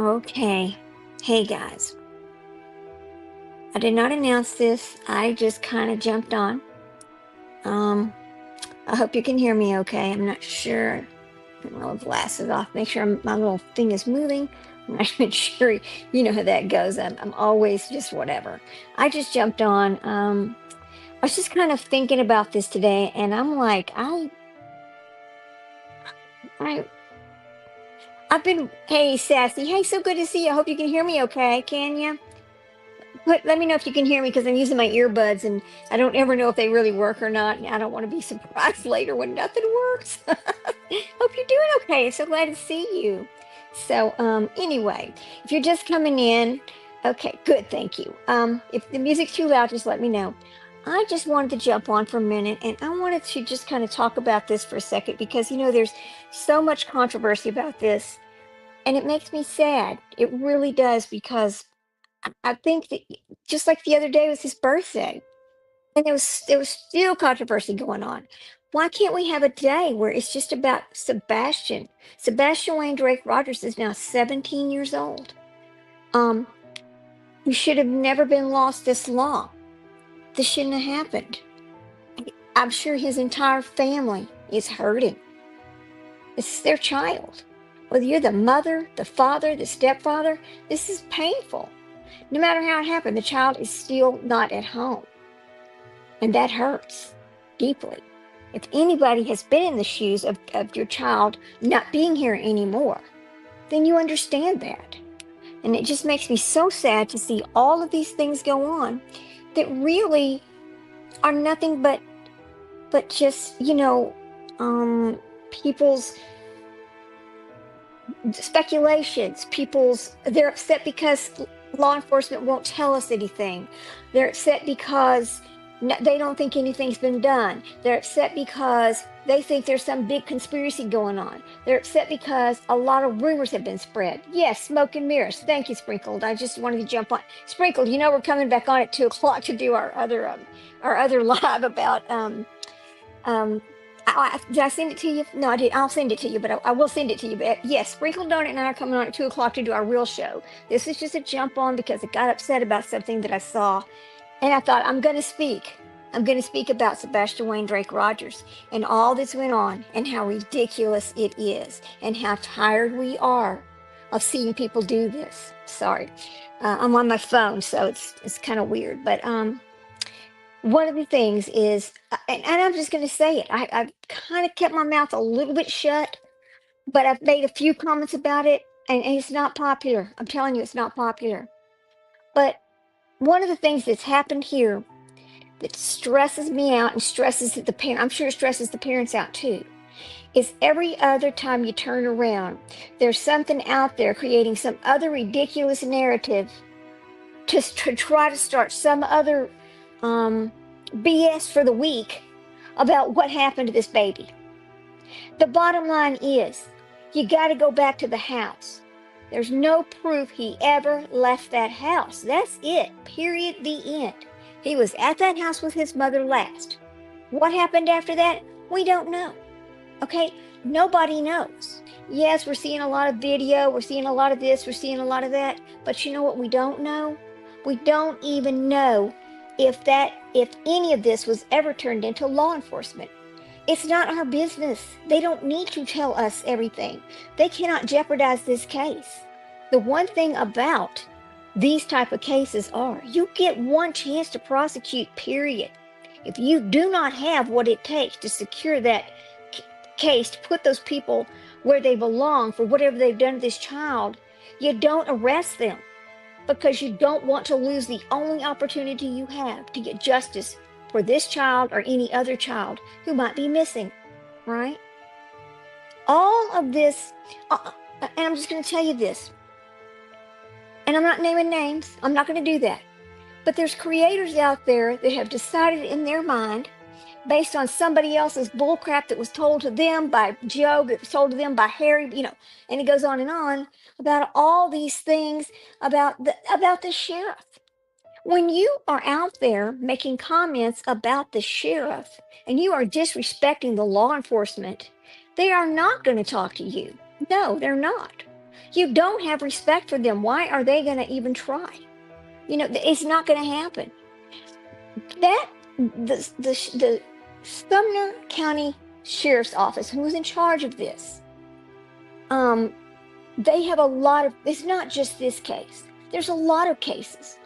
Okay. Hey guys, I did not announce this. I just kind of jumped on. Um, I hope you can hear me okay. I'm not sure. Put my little glasses off. Make sure my little thing is moving. I'm not even sure. You know how that goes. I'm always just whatever. I just jumped on. I was just kind of thinking about this today, and I'm like, I, I've been. Hey, Sassy. Hey, so good to see you. I hope you can hear me okay. Can you? Let me know if you can hear me because I'm using my earbuds and I don't ever know if they really work or not. And I don't want to be surprised later when nothing works. Hope you're doing okay. So glad to see you. So, anyway, if you're just coming in, okay, good, thank you. If the music's too loud, just let me know. I just wanted to jump on for a minute and I wanted to just kind of talk about this for a second because, there's so much controversy about this and it makes me sad. It really does because I think that just like the other day was his birthday, and there was still controversy going on. Why can't we have a day where it's just about Sebastian? Sebastian Wayne Drake Rogers is now 17 years old. Um, he should have never been lost this long. This shouldn't have happened. I'm sure his entire family is hurting. This is their child. Whether you're the mother, the father, the stepfather, this is painful. No matter how it happened, the child is still not at home. And that hurts deeply. If anybody has been in the shoes of your child not being here anymore, then you understand that. And it just makes me so sad to see all of these things go on that really are nothing but just, people's speculations, they're upset because law enforcement won't tell us anything. They're upset because they don't think anything's been done. They're upset because they think there's some big conspiracy going on. They're upset because a lot of rumors have been spread. Yes, smoke and mirrors. Thank you, Sprinkled. I just wanted to jump on. Sprinkled, we're coming back on at 2 o'clock to do our other live about um, did I send it to you? No, I did. I'll send it to you, but I will send it to you. But yes, Sprinkle Donut and I are coming on at 2 o'clock to do our real show. This is just a jump on because I got upset about something that I saw, and I thought I'm going to speak. I'm going to speak about Sebastian Wayne Drake Rogers and all that's went on and how ridiculous it is and how tired we are of seeing people do this. Sorry, I'm on my phone, so it's kind of weird, but one of the things is, and I'm just going to say it, I've kind of kept my mouth a little bit shut, but I've made a few comments about it, and it's not popular. I'm telling you, it's not popular. But one of the things that's happened here that stresses me out and stresses the parent, I'm sure it stresses the parents out too, is every other time you turn around, there's something out there creating some other ridiculous narrative to try to start some other BS for the week about what happened to this baby. The bottom line is, you got to go back to the house. There's no proof he ever left that house. That's it. Period. The end. He was at that house with his mother last. What happened after that? We don't know. Okay? Nobody knows. Yes, we're seeing a lot of video. We're seeing a lot of this. We're seeing a lot of that. But you know what we don't know? We don't even know if any of this was ever turned into law enforcement. It's not our business. They don't need to tell us everything. They cannot jeopardize this case. The one thing about these type of cases are you get one chance to prosecute, period. If you do not have what it takes to secure that case, to put those people where they belong for whatever they've done to this child, you don't arrest them because you don't want to lose the only opportunity you have to get justice for this child or any other child who might be missing, right? All of this, and I'm just going to tell you this, and I'm not naming names, I'm not going to do that, but there's creators out there that have decided in their mind, based on somebody else's bullcrap that was told to them by Joe, that was told to them by Harry, and it goes on about all these things about the sheriff. When you are out there making comments about the sheriff and you are disrespecting the law enforcement, they are not going to talk to you. No, they're not. You don't have respect for them. Why are they going to even try? It's not going to happen. That the Sumner County Sheriff's Office, who's in charge of this, they have a lot of. It's not just this case. There's a lot of cases.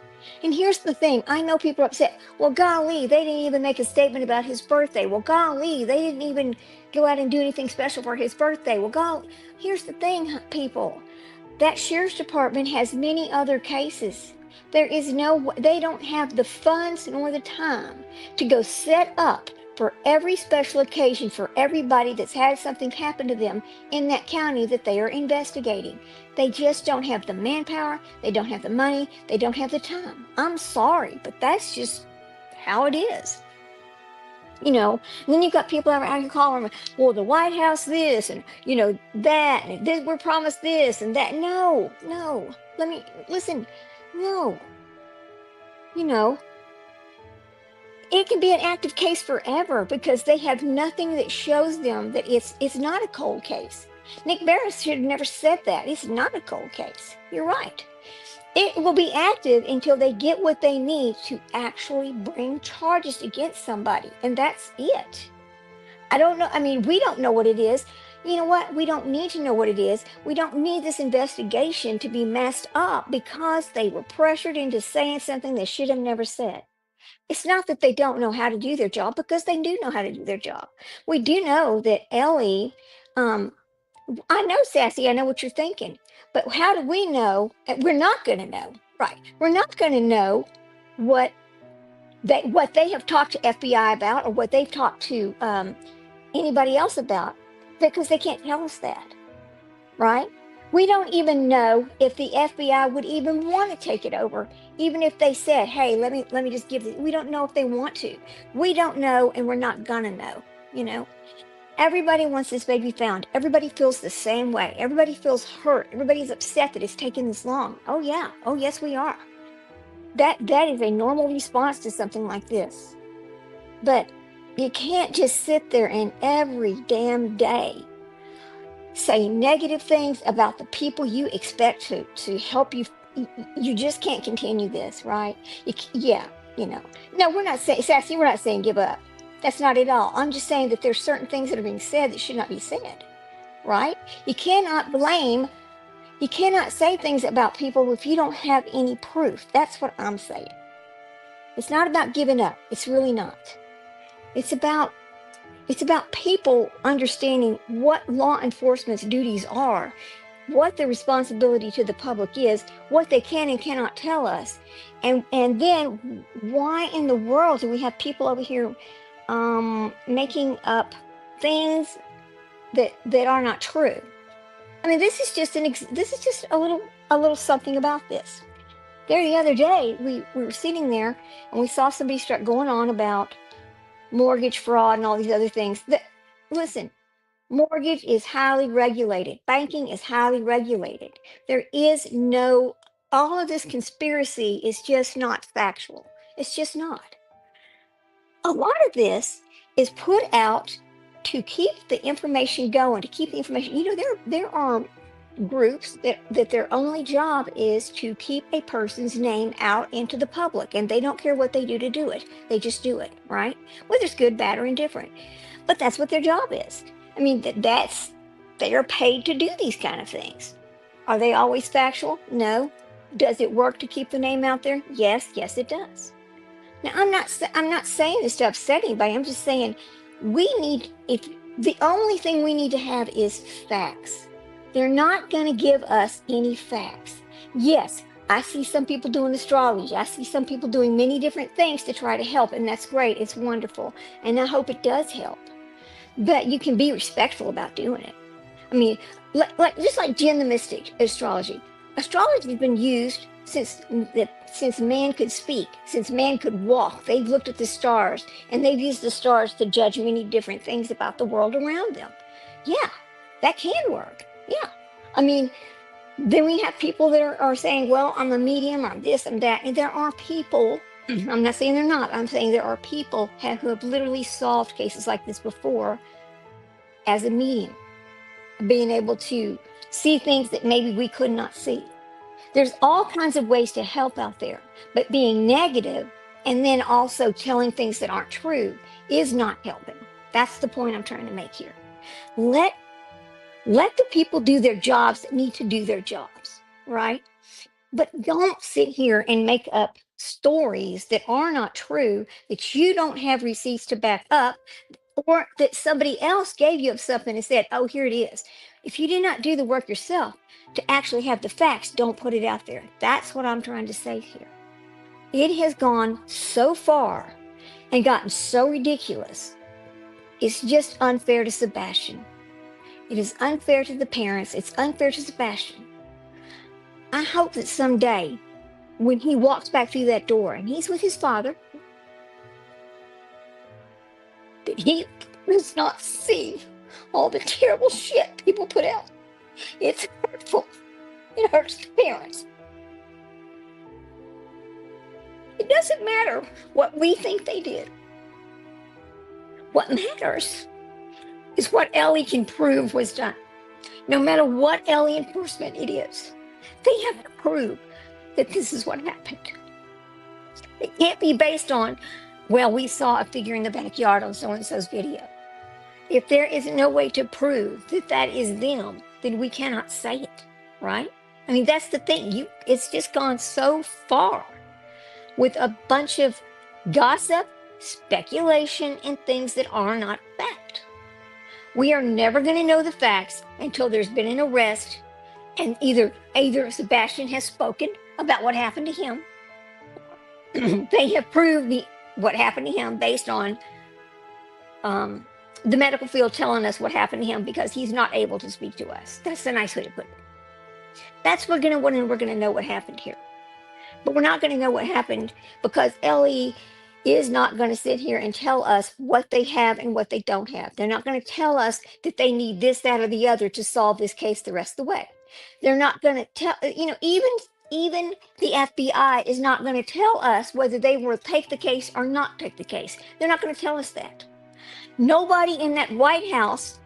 And here's the thing. I know people are upset. Well, golly, they didn't even make a statement about his birthday. Well, golly, they didn't even go out and do anything special for his birthday. Well, golly, here's the thing, people. That sheriff's department has many other cases. They don't have the funds nor the time to go set up for every special occasion for everybody that's had something happen to them in that county that they are investigating. They just don't have the manpower, they don't have the money, they don't have the time. I'm sorry, but that's just how it is. And then you've got people out here calling, well, the White House this, and that, and this, we're promised this and that. No, let me listen. No, it can be an active case forever because they have nothing that shows them that it's not a cold case. Nick Barris should have never said that. It's not a cold case. You're right. It will be active until they get what they need to actually bring charges against somebody. And that's it. I don't know. I mean, we don't know what it is. You know what? We don't need to know what it is. We don't need this investigation to be messed up because they were pressured into saying something they should have never said. It's not that they don't know how to do their job, because they do know how to do their job. We do know that Ellie, I know, Sassy, I know what you're thinking, but how do we know? We're not going to know, right? We're not going to know what they have talked to FBI about, or what they've talked to anybody else about, because they can't tell us that, right? We don't even know if the FBI would even want to take it over, even if they said, "Hey, let me just give it." We don't know if they want to. We don't know, and we're not gonna know. Everybody wants this baby found. Everybody feels the same way. Everybody feels hurt. Everybody's upset that it's taken this long. Oh yeah. Oh yes, we are. That is a normal response to something like this. But you can't just sit there and every damn day say negative things about the people you expect to help you. You just can't continue this, right? Yeah, No, we're not saying, Sassy, we're not saying give up. That's not at all. I'm just saying that there's certain things that are being said that should not be said, right? You cannot say things about people if you don't have any proof. That's what I'm saying. It's not about giving up. It's really not. It's about people understanding what law enforcement's duties are, what the responsibility to the public is, what they can and cannot tell us, and then why in the world do we have people over here making up things that are not true? I mean, this is just a little something about this. There, the other day, we were sitting there and we saw somebody start going on about mortgage fraud and all these other things. Listen, mortgage is highly regulated. Banking is highly regulated. There is all of this conspiracy is just not factual. It's just not. A lot of this is put out to keep the information going, to keep the information. There are groups that their only job is to keep a person's name out into the public, and they don't care what they do to do it. They just do it, right? Whether it's good, bad, or indifferent. But that's what their job is. I mean, they are paid to do these kind of things. Are they always factual? No. Does it work to keep the name out there? Yes, it does. Now, I'm not saying this to upset anybody. I'm just saying the only thing we need to have is facts. They're not going to give us any facts. Yes, I see some people doing astrology. I see some people doing many different things to try to help, and that's great. It's wonderful, and I hope it does help. But you can be respectful about doing it. I mean, just like Jen the Mystic, astrology. Astrology has been used since man could speak, since man could walk. They've looked at the stars, and they've used the stars to judge many different things about the world around them. Yeah, that can work. Yeah. I mean, then we have people that are saying, well, I'm a medium, I'm this, I'm that. And there are people, I'm not saying they're not, I'm saying there are people who have literally solved cases like this before as a medium, being able to see things that maybe we could not see. There's all kinds of ways to help out there, but being negative and then also telling things that aren't true is not helping. That's the point I'm trying to make here. Let let the people do their jobs that need to do their jobs, right? But don't sit here and make up stories that are not true, that you don't have receipts to back up, or that somebody else gave you something and said, oh, here it is. If you did not do the work yourself to actually have the facts, don't put it out there. That's what I'm trying to say here. It has gone so far and gotten so ridiculous. It's just unfair to Sebastian. It is unfair to the parents. It's unfair to Sebastian. I hope that someday when he walks back through that door and he's with his father, that he does not see all the terrible shit people put out. It's hurtful. It hurts the parents. It doesn't matter what we think they did. What matters is what Ellie can prove was done. No matter what Ellie enforcement it is, they have to prove that this is what happened. It can't be based on, well, we saw a figure in the backyard on so-and-so's video. If there is no way to prove that that is them, then we cannot say it, right? I mean, that's the thing. It's just gone so far with a bunch of gossip, speculation, and things that are not fact. We are never going to know the facts until there's been an arrest and either Sebastian has spoken about what happened to him. They have proved what happened to him based on the medical field telling us what happened to him because he's not able to speak to us. That's a nice way to put it. That's we're going to know what happened here. But we're not going to know what happened because Ellie is not going to sit here and tell us what they have and what they don't have. They're not going to tell us that they need this, that, or the other to solve this case the rest of the way. They're not going to tell, even the FBI is not going to tell us whether they will take the case or not take the case. They're not going to tell us that. Nobody in that White House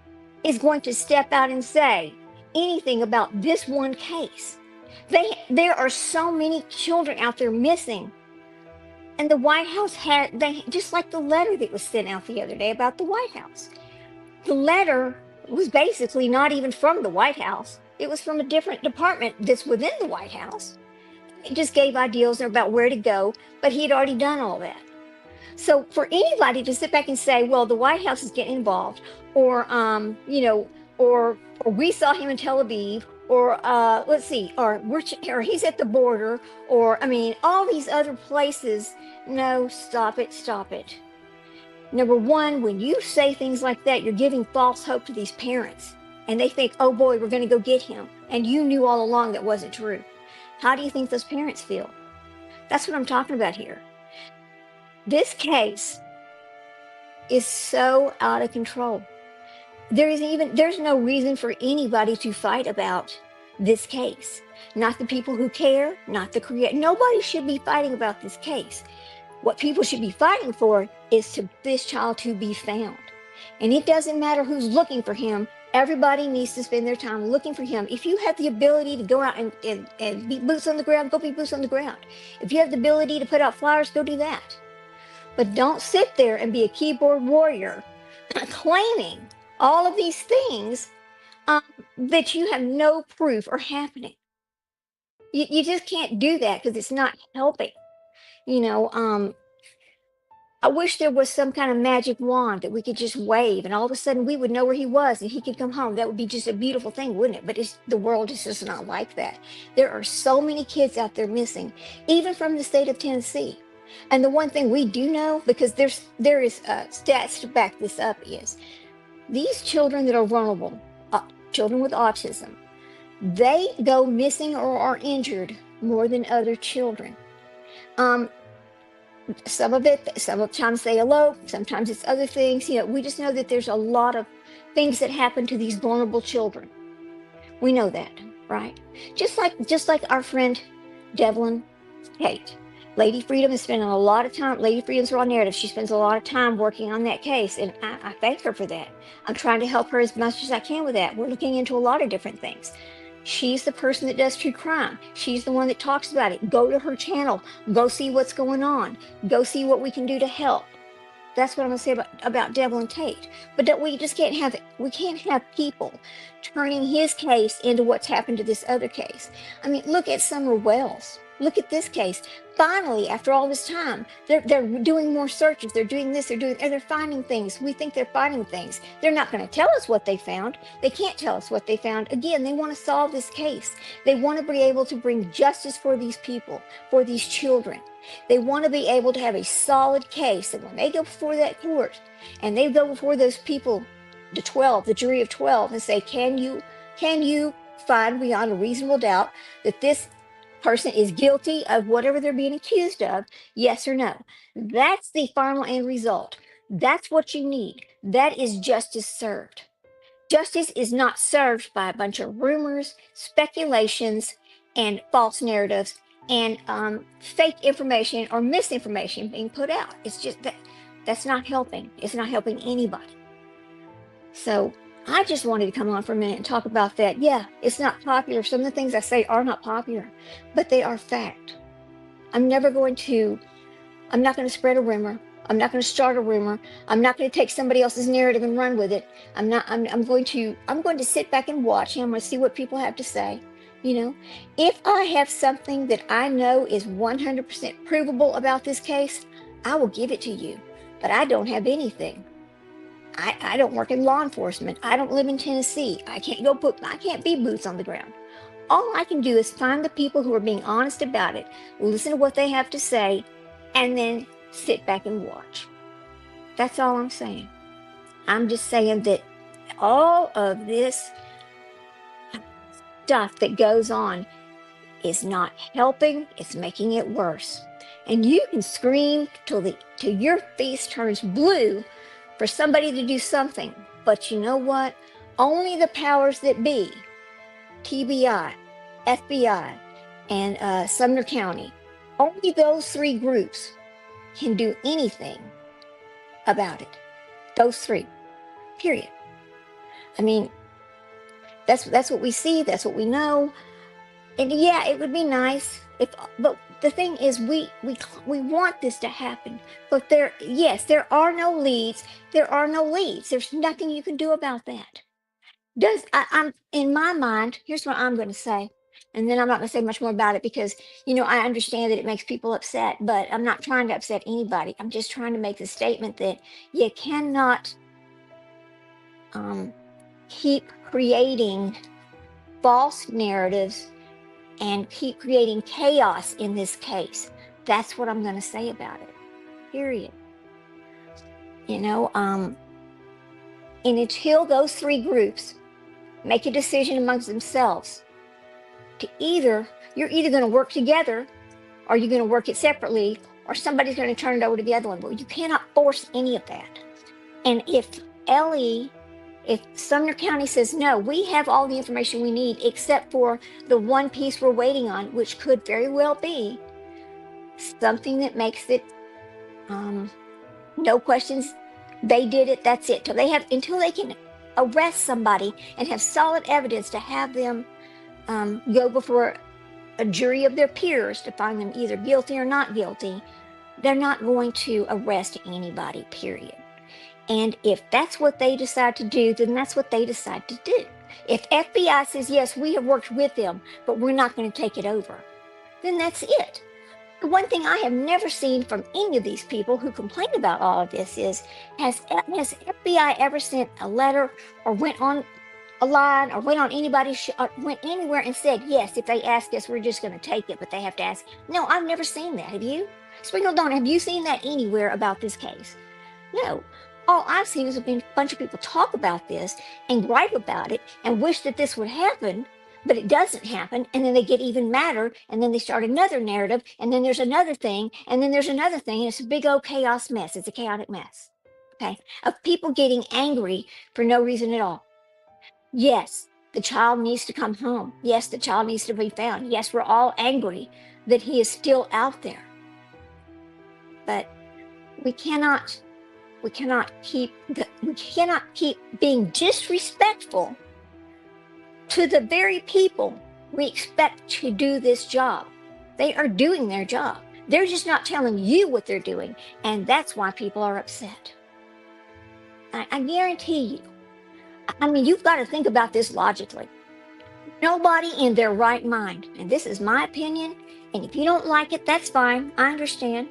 is going to step out and say anything about this one case. There are so many children out there missing. And the White House just like the letter that was sent out the other day about the White House. The letter was basically not even from the White House. It was from a different department that's within the White House. It just gave ideas about where to go, but he had already done all that. So for anybody to sit back and say, well, the White House is getting involved, or or we saw him in Tel Aviv, or or he's at the border, or all these other places. No, stop it. Number one, when you say things like that, you're giving false hope to these parents, and they think, oh boy, we're going to go get him, and you knew all along that wasn't true. How do you think those parents feel? That's what I'm talking about here. This case is so out of control. There's no reason for anybody to fight about this case. Not the people who care, not the creator. Nobody should be fighting about this case. What people should be fighting for is this child to be found. And it doesn't matter who's looking for him. Everybody needs to spend their time looking for him. If you have the ability to go out and be boots on the ground, go be boots on the ground. If you have the ability to put out flyers, go do that. But don't sit there and be a keyboard warrior claiming all of these things that you have no proof are happening. You just can't do that because it's not helping. I wish there was some kind of magic wand that we could just wave and all of a sudden we would know where he was and he could come home. That would be just a beautiful thing, wouldn't it? But the world is just not like that. There are so many kids out there missing, even from the state of Tennessee. And the one thing we do know, because there is stats to back this up, is these children that are vulnerable, children with autism, they go missing or are injured more than other children. Sometimes they elope, sometimes it's other things. We just know that there's a lot of things that happen to these vulnerable children. We know that, right? Just like our friend Devlin Kate. Lady Freedom is spending a lot of time. Lady Freedom's Raw Narrative. She spends a lot of time working on that case, and I thank her for that. I'm trying to help her as much as I can with that. We're looking into a lot of different things. She's the person that does true crime. She's the one that talks about it. Go to her channel. Go see what's going on. Go see what we can do to help. That's what I'm gonna say about Devlin Tate. But that we just can't have people turning his case into what's happened to this other case. I mean, look at Summer Wells. Look at this case. Finally, after all this time, they're doing more searches. They're doing this. And they're finding things. We think they're finding things. They're not going to tell us what they found. They can't tell us what they found. Again, they want to solve this case. They want to be able to bring justice for these people, for these children. They want to be able to have a solid case that when they go before that court and they go before those people, the jury of 12, and say, can you find beyond a reasonable doubt that this person is guilty of whatever they're being accused of, yes or no? That's the final end result. That's what you need. That is justice served. Justice is not served by a bunch of rumors, speculations, and false narratives and fake information or misinformation being put out. It's just that's not helping. It's not helping anybody. So I just wanted to come on for a minute and talk about that. Yeah, it's not popular. Some of the things I say are not popular, but they are fact. I'm not going to spread a rumor. I'm not going to start a rumor. I'm not going to take somebody else's narrative and run with it. I'm going to sit back and watch, and I'm going to see what people have to say. You know, if I have something that I know is 100% provable about this case, I will give it to you. But I don't have anything. I don't work in law enforcement. I don't live in Tennessee. I can't be boots on the ground. All I can do is find the people who are being honest about it, listen to what they have to say, and then sit back and watch. That's all I'm saying. I'm just saying that all of this stuff that goes on is not helping. It's making it worse. And you can scream till your face turns blue for somebody to do something. But you know what? Only the powers that be, TBI, FBI, and Sumner County, only those three groups can do anything about it. Those three, period. I mean, that's what we see. That's what we know. And yeah, it would be nice but the thing is, we want this to happen. But there are no leads. There are no leads. There's nothing you can do about that. I'm in my mind, here's what I'm going to say, and then I'm not going to say much more about it because I understand that it makes people upset, but I'm not trying to upset anybody. I'm just trying to make the statement that you cannot keep creating false narratives and keep creating chaos in this case. That's what I'm going to say about it. Period. And until those three groups make a decision amongst themselves you're either going to work together or you're going to work it separately, or somebody's going to turn it over to the other one. But you cannot force any of that. And if Sumner County says, no, we have all the information we need except for the one piece we're waiting on, which could very well be something that makes it no questions, they did it, that's it. Until they can arrest somebody and have solid evidence to have them go before a jury of their peers to find them either guilty or not guilty, they're not going to arrest anybody, period. And if that's what they decide to do, then that's what they decide to do. If FBI says, yes, we have worked with them, but we're not going to take it over, then that's it. The one thing I have never seen from any of these people who complain about all of this is, has FBI ever sent a letter or went on a line or went on went anywhere and said, yes, if they ask us, we're just going to take it, but they have to ask? No, I've never seen that. Have you? Sprinkle Dawn, have you seen that anywhere about this case? No. All I've seen is a bunch of people talk about this and gripe about it and wish that this would happen, but it doesn't happen. And then they get even madder, and then they start another narrative, and then there's another thing, and then there's another thing, and it's a big old chaos mess. It's a chaotic mess, okay, of people getting angry for no reason at all. Yes, the child needs to come home. Yes, the child needs to be found. Yes, we're all angry that he is still out there. But we cannot keep being disrespectful to the very people we expect to do this job. They are doing their job. They're just not telling you what they're doing. And that's why people are upset. I guarantee you. I mean, you've got to think about this logically. Nobody in their right mind, and this is my opinion, and if you don't like it, that's fine. I understand.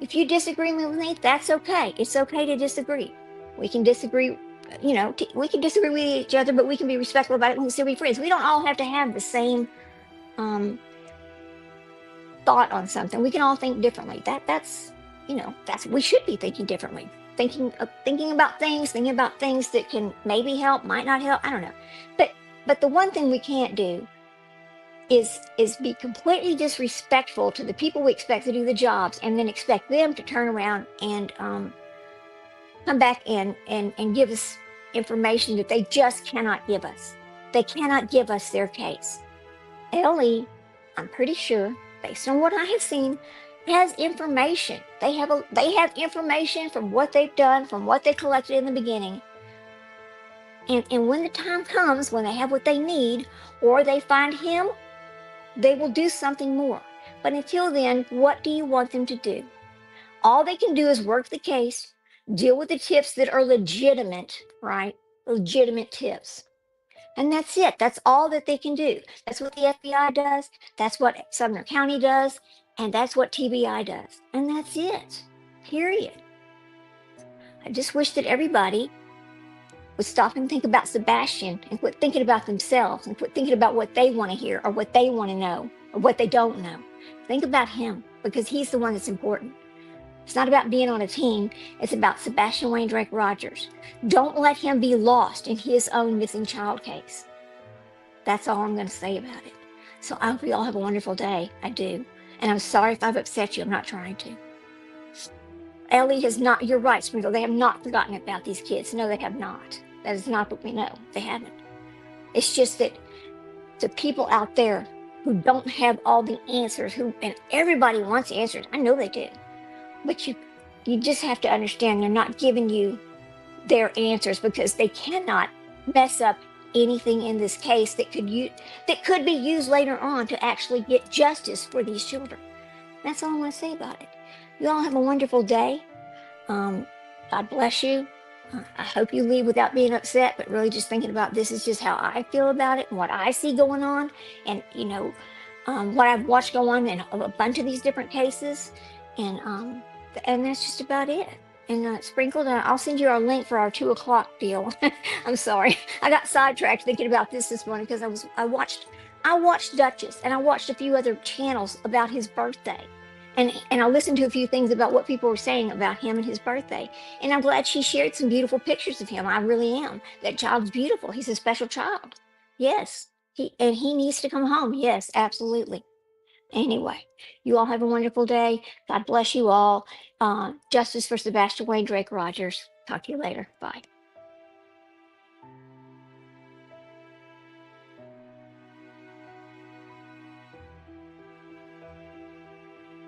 If you disagree with me, that's okay. It's okay to disagree. We can disagree, we can disagree with each other, but we can be respectful about it. We can still be friends. We don't all have to have the same thought on something. We can all think differently. That's we should be thinking differently. Thinking about things that can maybe help, might not help. I don't know. But the one thing we can't do is be completely disrespectful to the people we expect to do the jobs, and then expect them to turn around and come back and give us information that they just cannot give us. They cannot give us their case. Ellie, I'm pretty sure, based on what I have seen, has information. They have information from what they've done, from what they collected in the beginning. And when the time comes, when they have what they need, or they find him, they will do something more. But until then, what do you want them to do? All they can do is work the case, deal with the tips that are legitimate, right? Legitimate tips. And that's it. That's all that they can do. That's what the FBI does. That's what Sumner County does. And that's what TBI does. And that's it. Period. I just wish that everybody would stop and think about Sebastian and quit thinking about themselves and quit thinking about what they want to hear or what they want to know or what they don't know. Think about him, because he's the one that's important. It's not about being on a team. It's about Sebastian Wayne Drake Rogers. Don't let him be lost in his own missing child case. That's all I'm going to say about it. So I hope you all have a wonderful day. I do. And I'm sorry if I've upset you. I'm not trying to. Ellie has not, you're right, Sprinkle. They have not forgotten about these kids. No, they have not. That is not what we know. They haven't. It's just that the people out there who don't have all the answers, and everybody wants answers. I know they do. But you just have to understand they're not giving you their answers because they cannot mess up anything in this case that could be used later on to actually get justice for these children. That's all I'm going to say about it. You all have a wonderful day. God bless you. I hope you leave without being upset, but really just thinking about this is just how I feel about it and what I see going on, and what I've watched go on in a bunch of these different cases, and that's just about it. And Sprinkled, I'll send you our link for our 2:00 deal. I'm sorry, I got sidetracked thinking about this morning because I watched Duchess, and I watched a few other channels about his birthday, and I listened to a few things about what people were saying about him and his birthday. And I'm glad she shared some beautiful pictures of him. I really am. That child's beautiful. He's a special child. Yes, he needs to come home. Yes, absolutely. Anyway, you all have a wonderful day. God bless you all. Justice for Sebastian Wayne Drake Rogers. Talk to you later. Bye.